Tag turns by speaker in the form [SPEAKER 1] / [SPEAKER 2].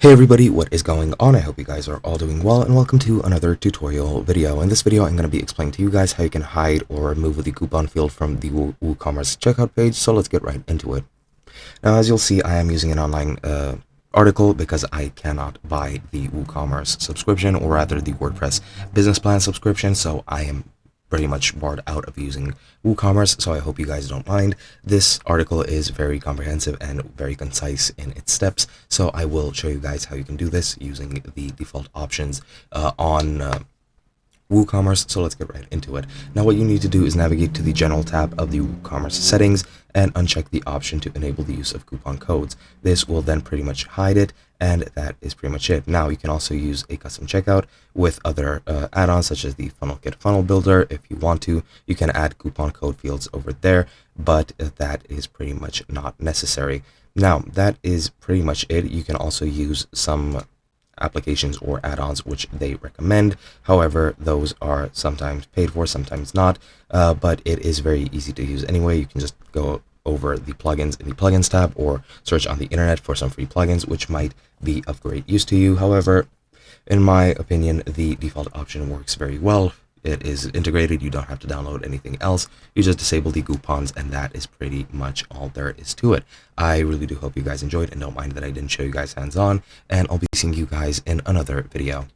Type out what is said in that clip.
[SPEAKER 1] Hey everybody, what is going on? I hope you guys are all doing well, and welcome to another tutorial video. In this video, I'm going to be explaining to you guys how you can hide or remove the coupon field from the WooCommerce checkout page, so let's get right into it. Now, as you'll see, I am using an online article because I cannot buy the WooCommerce subscription, or rather the WordPress business plan subscription, so I am pretty much barred out of using WooCommerce, so I hope you guys don't mind. This article is very comprehensive and very concise in its steps, so I will show you guys how you can do this using the default options on WooCommerce. So let's get right into it. Now what you need to do is navigate to the general tab of the WooCommerce settings and uncheck the option to enable the use of coupon codes. This will then pretty much hide it, and that is pretty much it. Now you can also use a custom checkout with other add-ons such as the funnel kit funnel builder. If you want to, you can add coupon code fields over there, but that is pretty much not necessary. Now that is pretty much it. You can also use some applications or add-ons which they recommend. However, those are sometimes paid for, sometimes not, but it is very easy to use anyway. You can just go over the plugins in the plugins tab or search on the internet for some free plugins which might be of great use to you. However, in my opinion, the default option works very well. It is integrated. You don't have to download anything else. You just disable the coupons, and that is pretty much all there is to it. I really do hope you guys enjoyed, and don't mind that I didn't show you guys hands-on, and I'll be seeing you guys in another video.